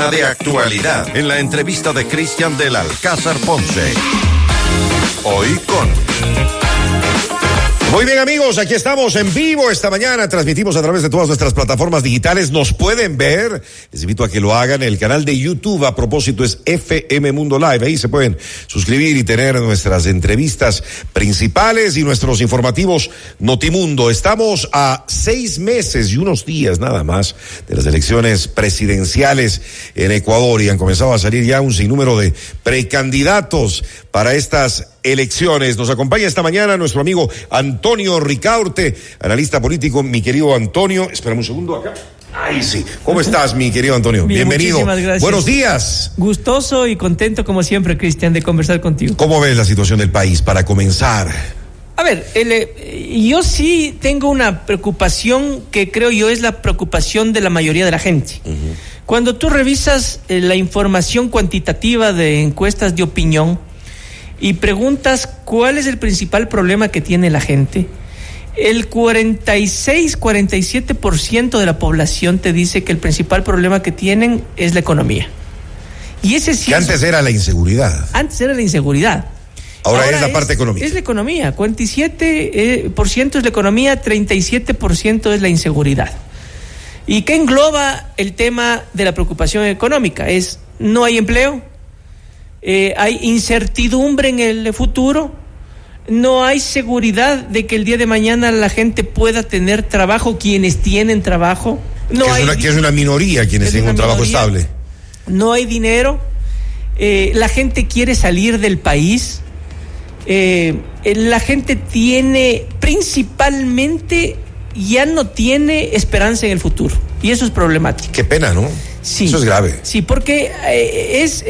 tema de actualidad en la entrevista de Cristian del Alcázar Ponce. Hoy con... Muy bien, amigos, aquí estamos en vivo esta mañana, transmitimos a través de todas nuestras plataformas digitales, nos pueden ver, les invito a que lo hagan, el canal de YouTube a propósito es FM Mundo Live, ahí se pueden suscribir y tener nuestras entrevistas principales y nuestros informativos Notimundo. Estamos a 6 meses y unos días nada más de las elecciones presidenciales en Ecuador y han comenzado a salir ya un sinnúmero de precandidatos para estas elecciones. Nos acompaña esta mañana nuestro amigo Antonio Ricaurte, analista político. Mi querido Antonio, espérame un segundo acá. Ay, sí. ¿Cómo estás, mi querido Antonio? Bien, bienvenido. muchísimas gracias. Buenos días. Gustoso y contento como siempre, Cristian, de conversar contigo. ¿Cómo ves la situación del país para comenzar? A ver, yo sí tengo una preocupación que creo yo es la preocupación de la mayoría de la gente. Cuando tú revisas la información cuantitativa de encuestas de opinión y preguntas cuál es el principal problema que tiene la gente, el 46-47% de la población te dice que el principal problema que tienen es la economía. Y ese sí. Que antes era la inseguridad. Antes era la inseguridad. Ahora es la parte económica. Es la economía. 47% es la economía, 37% es la inseguridad. ¿Y qué engloba el tema de la preocupación económica? Es no hay empleo. Hay incertidumbre en el futuro, no hay seguridad de que el día de mañana la gente pueda tener trabajo, quienes tienen trabajo. Que es una minoría quienes tienen un trabajo estable. No hay dinero, la gente quiere salir del país, la gente tiene principalmente, ya no tiene esperanza en el futuro, y eso es problemático. Qué pena, ¿no? Sí, eso es grave. Sí, porque es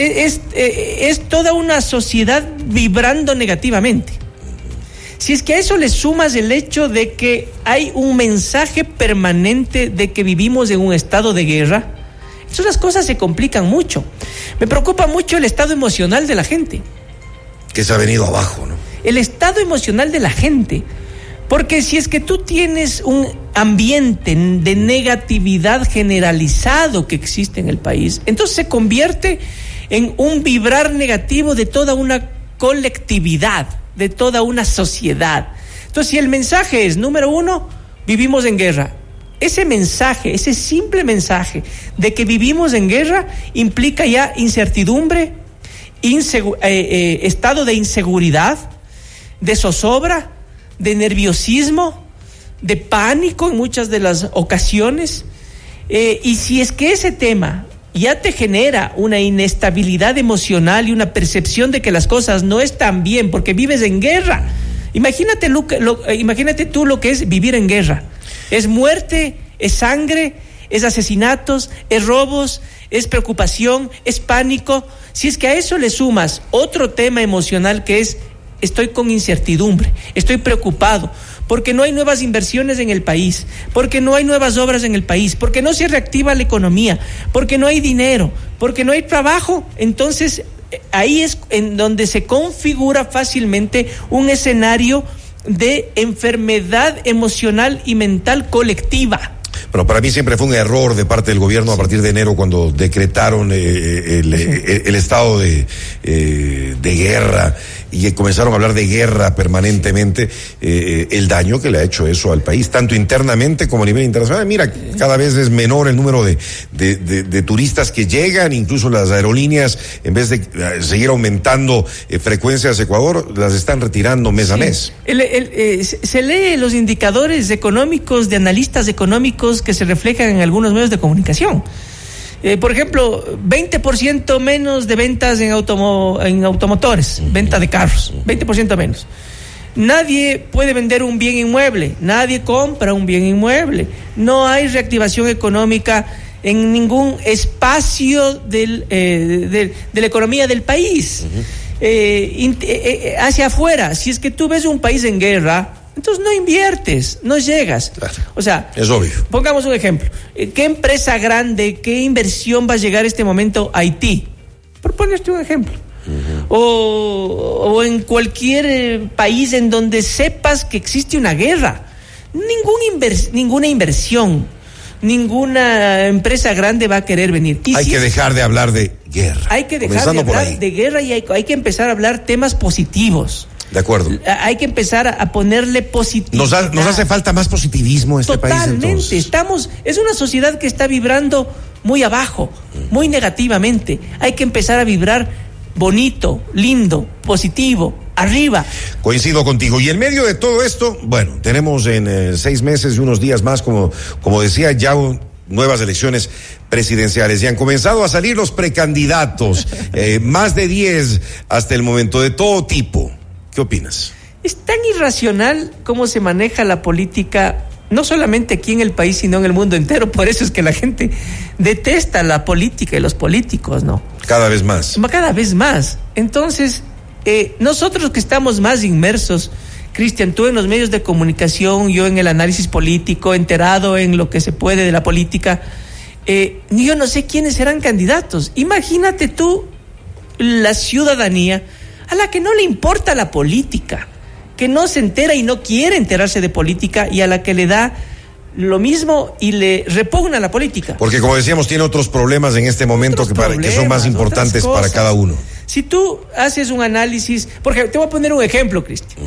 toda una sociedad vibrando negativamente. Si es que a eso le sumas el hecho de que hay un mensaje permanente de que vivimos en un estado de guerra, entonces las cosas se complican mucho. Me preocupa mucho el estado emocional de la gente. Que se ha venido abajo, ¿no? El estado emocional de la gente. Porque si es que tú tienes un ambiente de negatividad generalizado que existe en el país, entonces se convierte en un vibrar negativo de toda una colectividad, de toda una sociedad. Entonces, si el mensaje es, número uno, vivimos en guerra, ese mensaje, ese simple mensaje de que vivimos en guerra implica ya incertidumbre, estado de inseguridad, de zozobra, de nerviosismo, de pánico en muchas de las ocasiones, y si es que ese tema ya te genera una inestabilidad emocional y una percepción de que las cosas no están bien porque vives en guerra, imagínate tú lo que es vivir en guerra. Es muerte, es sangre, es asesinatos, es robos, es preocupación, es pánico. Si es que a eso le sumas otro tema emocional que es estoy con incertidumbre, estoy preocupado, porque no hay nuevas inversiones en el país, porque no hay nuevas obras en el país, porque no se reactiva la economía, porque no hay dinero, porque no hay trabajo, entonces ahí es en donde se configura fácilmente un escenario de enfermedad emocional y mental colectiva. Bueno, para mí siempre fue un error de parte del gobierno a partir de enero cuando decretaron el estado de guerra y comenzaron a hablar de guerra permanentemente, el daño que le ha hecho eso al país, tanto internamente como a nivel internacional. Mira, cada vez es menor el número de turistas que llegan, incluso las aerolíneas, en vez de seguir aumentando frecuencias a Ecuador, las están retirando mes a mes. Se lee los indicadores económicos de analistas económicos que se reflejan en algunos medios de comunicación. Por ejemplo, 20% menos de ventas en automotores, venta de carros, 20% menos. Nadie puede vender un bien inmueble, nadie compra un bien inmueble. No hay reactivación económica en ningún espacio de la economía del país. Hacia afuera, si es que tú ves un país en guerra, entonces no inviertes, no llegas. Claro. O sea, es obvio. Pongamos un ejemplo. ¿Qué empresa grande, qué inversión va a llegar a este momento a Haití? Por ponerte un ejemplo. O en cualquier país en donde sepas que existe una guerra. Ninguna inversión. ninguna empresa grande va a querer venir. Hay que dejar de hablar de guerra. Hay que dejar de hablar de guerra y hay que empezar a hablar temas positivos. De acuerdo. Hay que empezar a ponerle positividad. Nos hace falta más positivismo en este país. Totalmente. Es una sociedad que está vibrando muy abajo, muy negativamente. Hay que empezar a vibrar bonito, lindo, positivo, arriba. Coincido contigo. Y en medio de todo esto, bueno, tenemos en 6 meses y unos días más, como decía, ya nuevas elecciones presidenciales y han comenzado a salir los precandidatos, más de 10 hasta el momento, de todo tipo. ¿Qué opinas? Es tan irracional cómo se maneja la política, no solamente aquí en el país, sino en el mundo entero. Por eso es que la gente detesta la política y los políticos, ¿no? Cada vez más. Cada vez más. Entonces, nosotros que estamos más inmersos, Cristian, tú en los medios de comunicación, yo en el análisis político, enterado en lo que se puede de la política, yo no sé quiénes serán candidatos. Imagínate tú la ciudadanía a la que no le importa la política, que no se entera y no quiere enterarse de política y a la que le da lo mismo y le repugna la política. Porque como decíamos, tiene otros problemas en este momento que son más importantes para cada uno. Si tú haces un análisis, porque te voy a poner un ejemplo, Cristian.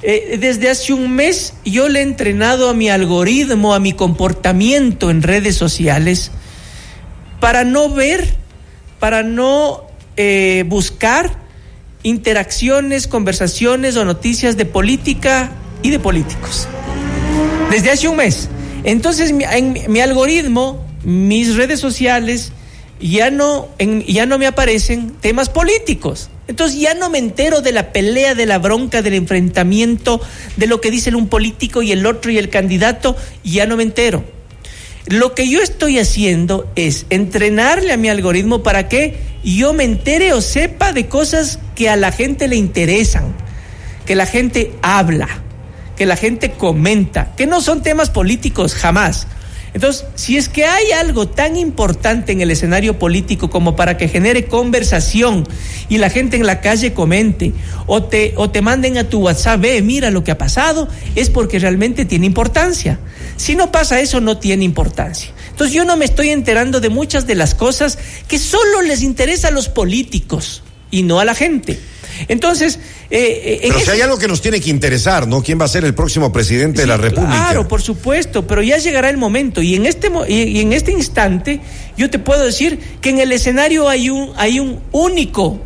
Desde hace un mes yo le he entrenado a mi algoritmo, a mi comportamiento en redes sociales, para no buscar interacciones, conversaciones o noticias de política y de políticos. Desde hace un mes. Entonces en mi algoritmo, mis redes sociales, ya no me aparecen temas políticos. Entonces ya no me entero de la pelea, de la bronca, del enfrentamiento, de lo que dicen un político y el otro y el candidato, ya no me entero. Lo que yo estoy haciendo es entrenarle a mi algoritmo para que yo me entere o sepa de cosas que a la gente le interesan, que la gente habla, que la gente comenta, que no son temas políticos jamás. Entonces, si es que hay algo tan importante en el escenario político como para que genere conversación y la gente en la calle comente o te manden a tu WhatsApp, mira lo que ha pasado, es porque realmente tiene importancia. Si no pasa eso, no tiene importancia. Entonces yo no me estoy enterando de muchas de las cosas que solo les interesa a los políticos y no a la gente. Entonces, pero si hay algo que nos tiene que interesar, ¿no? ¿Quién va a ser el próximo presidente de la República? Claro, por supuesto, pero ya llegará el momento. Y en este instante, yo te puedo decir que en el escenario hay un único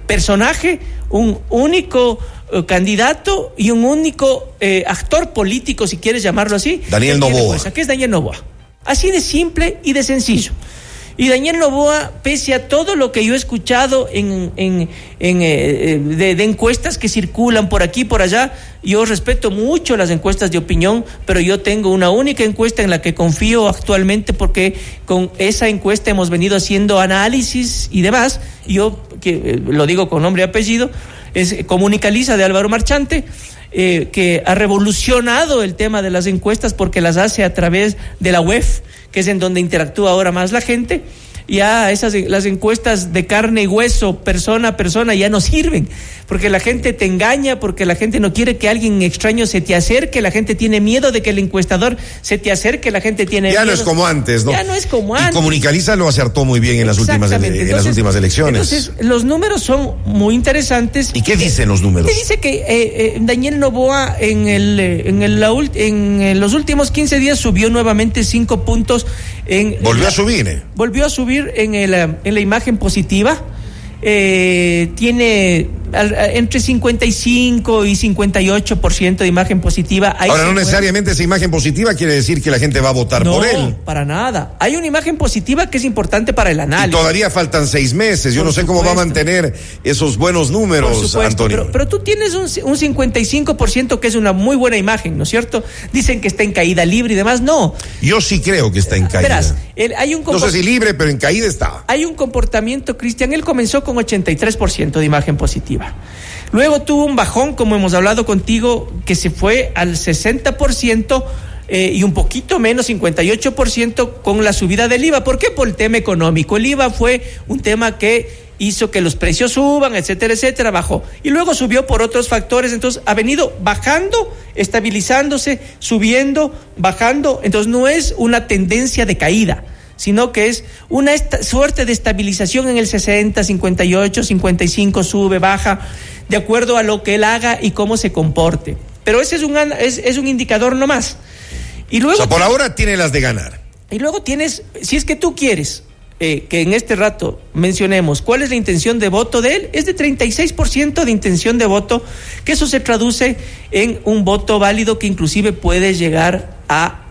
personaje, un único candidato y un único actor político, si quieres llamarlo así. Daniel Noboa. ¿Qué es Daniel Noboa? Así de simple y de sencillo. Y Daniel Noboa, pese a todo lo que yo he escuchado de encuestas que circulan por aquí y por allá, yo respeto mucho las encuestas de opinión, pero yo tengo una única encuesta en la que confío actualmente, porque con esa encuesta hemos venido haciendo análisis y demás. Yo, que lo digo con nombre y apellido, es Comunicaliza de Álvaro Marchante, que ha revolucionado el tema de las encuestas porque las hace a través de la web, que es en donde interactúa ahora más la gente. Ya las encuestas de carne y hueso, persona a persona, ya no sirven, porque la gente te engaña, porque la gente no quiere que alguien extraño se te acerque, la gente tiene miedo de que el encuestador se te acerque, la gente tiene miedo. Ya no es como antes, ¿no? Ya no es como antes. Y Comunicaliza lo acertó muy bien en las últimas elecciones. Entonces, los números son muy interesantes. ¿Y qué dicen los números? Te dice que Daniel Noboa en los últimos 15 días subió nuevamente 5 puntos. Volvió a subir en la imagen positiva. Tiene entre 55 y 58% de imagen positiva. Ahora, no necesariamente esa imagen positiva quiere decir que la gente va a votar por él. No, para nada. Hay una imagen positiva que es importante para el análisis. Y todavía faltan 6 meses. Yo no sé cómo va a mantener esos buenos números, Antonio. Pero tú tienes un 55% que es una muy buena imagen, ¿no es cierto? Dicen que está en caída libre y demás. No. Yo sí creo que está en caída. Verás, no sé si libre, pero en caída está. Hay un comportamiento, Cristian. Él comenzó con 83% de imagen positiva. Luego tuvo un bajón, como hemos hablado contigo, que se fue al 60%, y un poquito menos, 58%, con la subida del IVA. ¿Por qué? Por el tema económico. El IVA fue un tema que hizo que los precios suban, etcétera, etcétera, bajó. Y luego subió por otros factores, entonces ha venido bajando, estabilizándose, subiendo, bajando. Entonces no es una tendencia de caída, sino que es una suerte de estabilización en el 60, 58, 55, sube, baja, de acuerdo a lo que él haga y cómo se comporte. Pero ese es un indicador nomás. Y luego, o sea, por ahora tiene las de ganar. Y luego tienes, si es que tú quieres que en este rato mencionemos cuál es la intención de voto de él, es de 36% de intención de voto, que eso se traduce en un voto válido que inclusive puede llegar a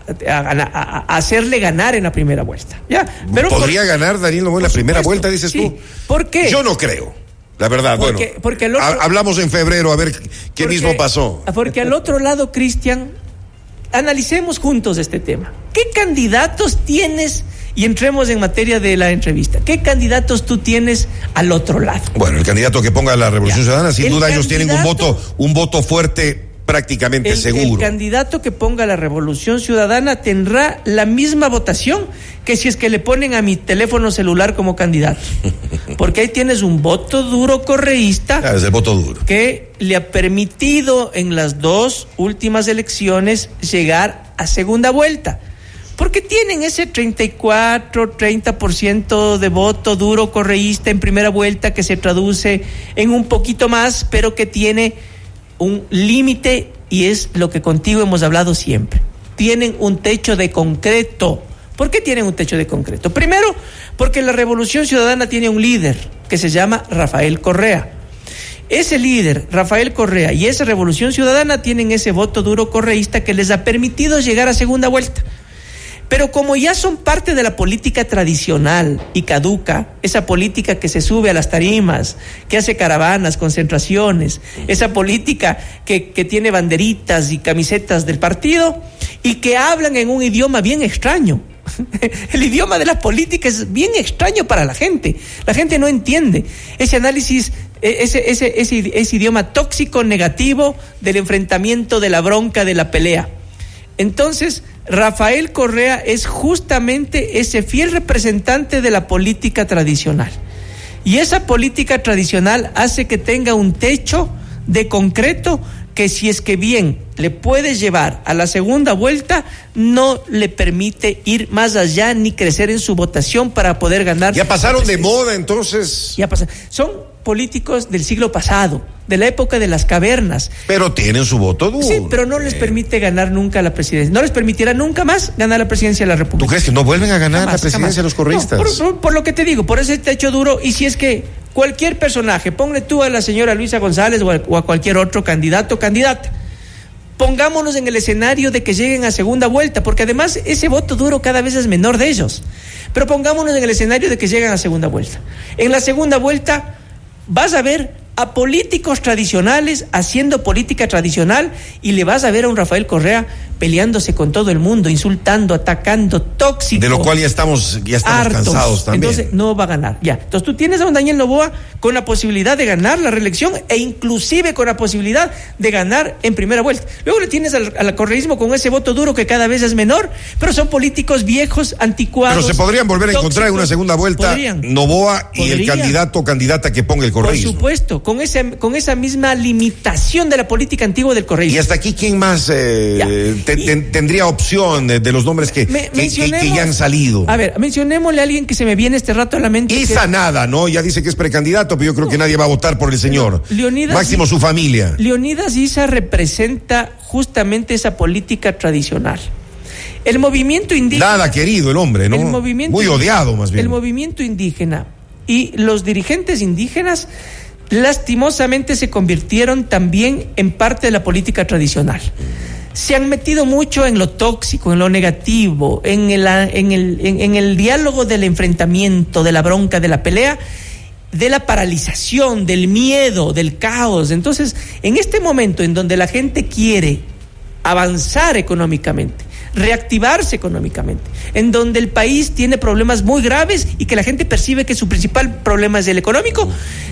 hacerle ganar en la primera vuelta. ¿Ya? Pero ¿podría ganar Daniel Noboa en la primera vuelta, dices sí. tú? ¿Por qué? Yo no creo. La verdad, porque el otro, hablamos en febrero a ver qué mismo pasó. Porque al otro lado, Cristian, analicemos juntos este tema. ¿Qué candidatos tienes? Y entremos en materia de la entrevista. ¿Qué candidatos tú tienes al otro lado? Bueno, el candidato que ponga la Revolución Ciudadana, sin duda ellos tienen un voto fuerte prácticamente seguro. El candidato que ponga la Revolución Ciudadana tendrá la misma votación que si es que le ponen a mi teléfono celular como candidato. Porque ahí tienes un voto duro correísta. Claro, es el voto duro. Que le ha permitido en las dos últimas elecciones llegar a segunda vuelta. Porque tienen ese 30% de voto duro correísta en primera vuelta que se traduce en un poquito más, pero que tiene un límite, y es lo que contigo hemos hablado siempre. Tienen un techo de concreto. ¿Por qué tienen un techo de concreto? Primero, porque la Revolución Ciudadana tiene un líder que se llama Rafael Correa. Ese líder, Rafael Correa, y esa Revolución Ciudadana tienen ese voto duro correísta que les ha permitido llegar a segunda vuelta. Pero como ya son parte de la política tradicional y caduca, esa política que se sube a las tarimas, que hace caravanas, concentraciones, esa política que tiene banderitas y camisetas del partido y que hablan en un idioma bien extraño. El idioma de la política es bien extraño para la gente. La gente no entiende ese análisis, ese idioma tóxico, negativo del enfrentamiento, de la bronca, de la pelea. Entonces, Rafael Correa es justamente ese fiel representante de la política tradicional. Y esa política tradicional hace que tenga un techo de concreto que, si es que bien le puede llevar a la segunda vuelta, no le permite ir más allá ni crecer en su votación para poder ganar. Ya pasaron de moda, entonces. Ya pasaron. Son políticos del siglo pasado, de la época de las cavernas. Pero tienen su voto duro. Sí, pero no les permite ganar nunca la presidencia. No les permitirá nunca más ganar la presidencia de la República. ¿Tú crees que no vuelven a ganar la presidencia los correístas? No, por lo que te digo, por ese techo duro. Y si es que cualquier personaje, ponle tú a la señora Luisa González o a cualquier otro candidato o candidata, pongámonos en el escenario de que lleguen a segunda vuelta, porque además ese voto duro cada vez es menor de ellos. Pero pongámonos en el escenario de que llegan a segunda vuelta. En la segunda vuelta vas a ver a políticos tradicionales haciendo política tradicional, y le vas a ver a un Rafael Correa peleándose con todo el mundo, insultando, atacando, tóxico. De lo cual ya estamos cansados también. Entonces no va a ganar. Ya. Entonces tú tienes a un Daniel Noboa con la posibilidad de ganar la reelección e inclusive con la posibilidad de ganar en primera vuelta. Luego le tienes al correísmo con ese voto duro que cada vez es menor, pero son políticos viejos, anticuados. Pero se podrían volver a encontrar en una segunda vuelta Noboa y el candidato o candidata que ponga el correísmo. Por supuesto, con esa misma limitación de la política antigua del correísmo. Y hasta aquí, ¿quién más tendría opción de los nombres que ya han salido? A ver, mencionémosle a alguien que se me viene este rato a la mente. Issa nada, ¿no? Ya dice que es precandidato, pero yo creo que nadie va a votar por el señor. Máximo su familia. Leonidas Issa representa justamente esa política tradicional. El movimiento indígena. Nada querido el hombre, ¿no? Muy odiado, más bien. El movimiento indígena y los dirigentes indígenas lastimosamente se convirtieron también en parte de la política tradicional. Se han metido mucho en lo tóxico, en lo negativo, en el diálogo del enfrentamiento, de la bronca, de la pelea, de la paralización, del miedo, del caos. Entonces, en este momento en donde la gente quiere avanzar económicamente, reactivarse económicamente, en donde el país tiene problemas muy graves y que la gente percibe que su principal problema es el económico,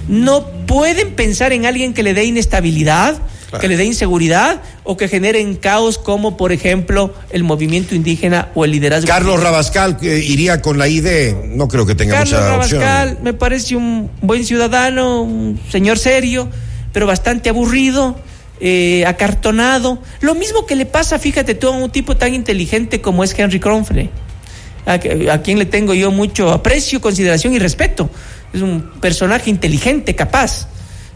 no pueden pensar en alguien que le dé inestabilidad, Claro. Que le dé inseguridad o que generen caos como, por ejemplo, el movimiento indígena o el liderazgo. Carlos Rabascal iría con la ID, no creo que tenga Carlos mucha Rabascal opción. me parece un buen ciudadano, un señor serio, pero bastante aburrido, acartonado. Lo mismo que le pasa, fíjate tú, a un tipo tan inteligente como es Henry Kronfle, a quien le tengo yo mucho aprecio, consideración y respeto. Es un personaje inteligente, capaz.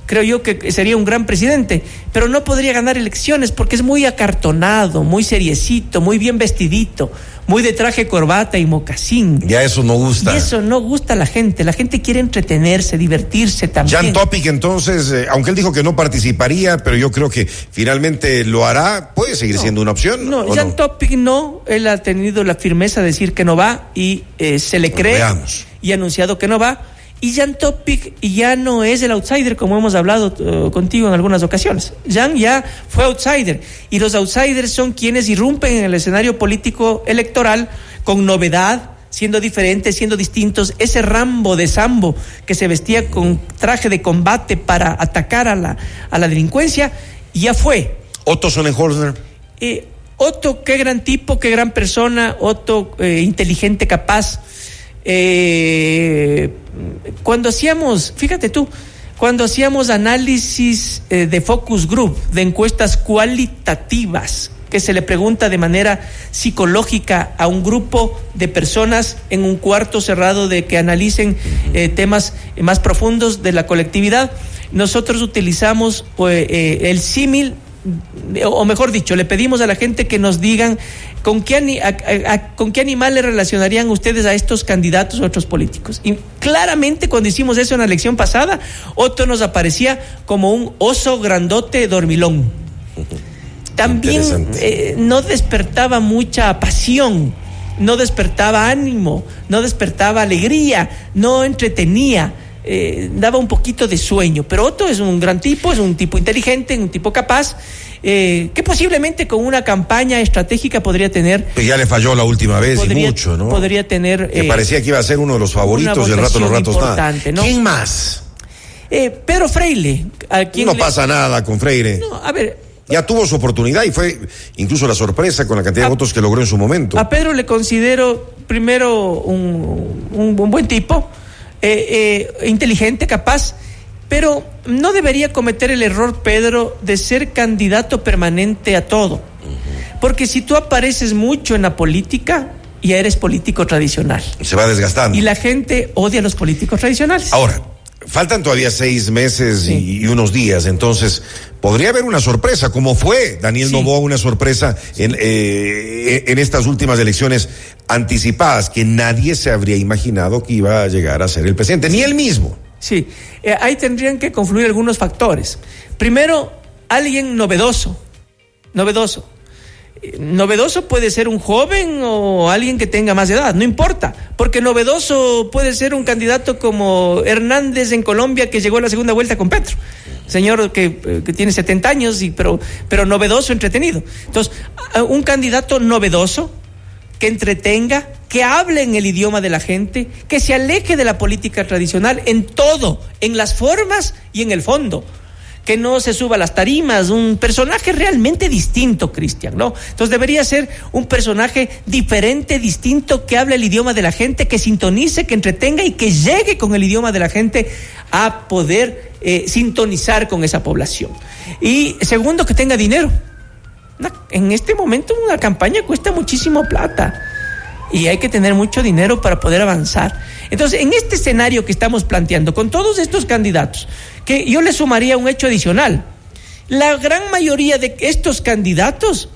Creo yo que sería un gran presidente, pero no podría ganar elecciones porque es muy acartonado, muy seriecito, muy bien vestidito, muy de traje, corbata y mocasín. Ya eso no gusta. Y eso no gusta a la gente quiere entretenerse, divertirse también. Jan Topic, entonces, aunque él dijo que no participaría, pero yo creo que finalmente lo hará, puede seguir siendo una opción. No, Jan Topic no, él ha tenido la firmeza de decir que no va y se le cree. Veamos. Y ha anunciado que no va. Y Jan Topic ya no es el outsider, como hemos hablado contigo en algunas ocasiones. Jan ya fue outsider. Y los outsiders son quienes irrumpen en el escenario político electoral con novedad, siendo diferentes, siendo distintos. Ese Rambo de Sambo que se vestía con traje de combate para atacar a la delincuencia, ya fue. Otto Sonnenholzer. Otto, qué gran tipo, qué gran persona. Otto, inteligente, capaz. Cuando hacíamos análisis de focus group, de encuestas cualitativas, que se le pregunta de manera psicológica a un grupo de personas en un cuarto cerrado de que analicen temas más profundos de la colectividad, nosotros utilizamos el símil, o mejor dicho, le pedimos a la gente que nos digan con qué animales relacionarían ustedes a estos candidatos o otros políticos. Y claramente cuando hicimos eso en la elección pasada, Otto nos aparecía como un oso grandote dormilón. También no despertaba mucha pasión, no despertaba ánimo, no despertaba alegría, no entretenía. Daba un poquito de sueño, pero Otto es un gran tipo, es un tipo inteligente, un tipo capaz, que posiblemente con una campaña estratégica podría tener. Que ya le falló la última vez y mucho, ¿no? Podría tener. Que parecía que iba a ser uno de los favoritos y el rato los ratos nada. ¿No? ¿Quién más? Pedro Freile. No pasa nada con Freire. No, a ver. Ya tuvo su oportunidad y fue incluso la sorpresa con la cantidad de votos que logró en su momento. A Pedro le considero primero un buen tipo. Inteligente, capaz, pero no debería cometer el error, Pedro, de ser candidato permanente a todo. Porque si tú apareces mucho en la política, ya eres político tradicional. Se va desgastando. Y la gente odia a los políticos tradicionales. Ahora, faltan todavía 6 meses y unos días, entonces podría haber una sorpresa, como fue Daniel Noboa una sorpresa en estas últimas elecciones anticipadas, que nadie se habría imaginado que iba a llegar a ser el presidente, ni él mismo. Sí, ahí tendrían que confluir algunos factores. Primero, alguien novedoso. Novedoso puede ser un joven o alguien que tenga más edad, no importa, porque novedoso puede ser un candidato como Hernández en Colombia, que llegó a la segunda vuelta con Petro, señor que tiene 70 años, pero novedoso, entretenido. Entonces, un candidato novedoso, que entretenga, que hable en el idioma de la gente, que se aleje de la política tradicional en todo, en las formas y en el fondo. Que no se suba a las tarimas, un personaje realmente distinto, Cristian, ¿no? Entonces debería ser un personaje diferente, distinto, que hable el idioma de la gente, que sintonice, que entretenga y que llegue con el idioma de la gente a poder sintonizar con esa población. Y segundo, que tenga dinero. En este momento una campaña cuesta muchísimo plata y hay que tener mucho dinero para poder avanzar. Entonces, en este escenario que estamos planteando, con todos estos candidatos, que yo le sumaría un hecho adicional, la gran mayoría de estos candidatos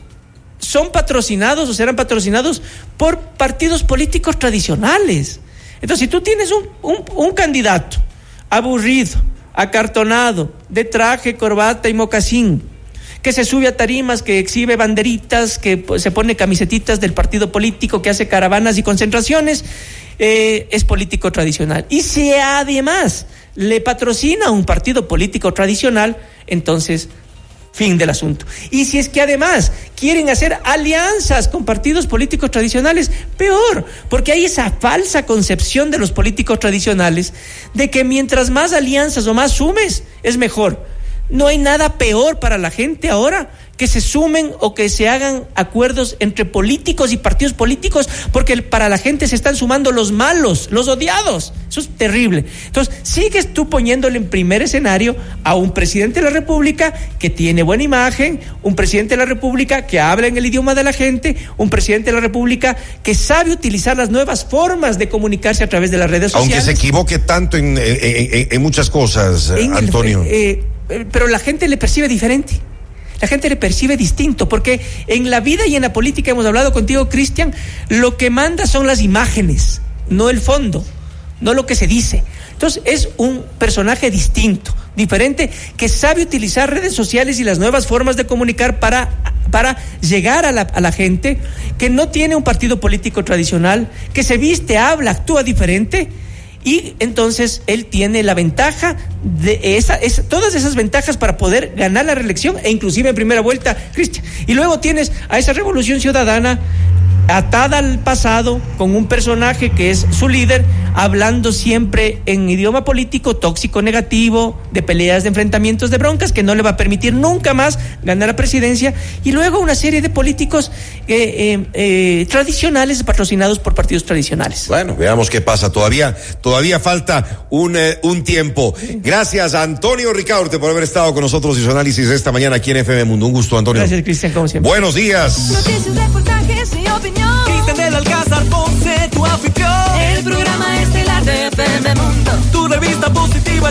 son patrocinados o serán patrocinados por partidos políticos tradicionales. Entonces, si tú tienes un candidato aburrido, acartonado, de traje, corbata y mocasín, que se sube a tarimas, que exhibe banderitas, que se pone camisetitas del partido político, que hace caravanas y concentraciones, es político tradicional. Y si además le patrocina a un partido político tradicional, entonces fin del asunto. Y si es que además quieren hacer alianzas con partidos políticos tradicionales, peor, porque hay esa falsa concepción de los políticos tradicionales de que mientras más alianzas o más sumes, es mejor. No hay nada peor para la gente ahora que se sumen o que se hagan acuerdos entre políticos y partidos políticos, porque para la gente se están sumando los malos, los odiados. Eso es terrible. Entonces, sigues tú poniéndole en primer escenario a un presidente de la República que tiene buena imagen, un presidente de la República que habla en el idioma de la gente, un presidente de la República que sabe utilizar las nuevas formas de comunicarse a través de las redes sociales. Aunque se equivoque tanto en muchas cosas, Antonio. Pero la gente le percibe diferente. La gente le percibe distinto, porque en la vida y en la política, hemos hablado contigo, Cristian, lo que manda son las imágenes, no el fondo, no lo que se dice. Entonces es un personaje distinto, diferente, que sabe utilizar redes sociales y las nuevas formas de comunicar para llegar a la gente, que no tiene un partido político tradicional, que se viste, habla, actúa diferente. Y entonces él tiene la ventaja de todas esas ventajas para poder ganar la reelección e inclusive en primera vuelta, Cristian. Y luego tienes a esa Revolución Ciudadana atada al pasado, con un personaje que es su líder, hablando siempre en idioma político tóxico, negativo, de peleas, de enfrentamientos, de broncas, que no le va a permitir nunca más ganar la presidencia. Y luego una serie de políticos tradicionales, patrocinados por partidos tradicionales. Bueno, veamos qué pasa. Todavía falta un tiempo. Gracias a Antonio Ricaurte por haber estado con nosotros y su análisis esta mañana aquí en FM Mundo. Un gusto, Antonio. Gracias, Cristian, como siempre. Buenos días. Noticias, reportajes y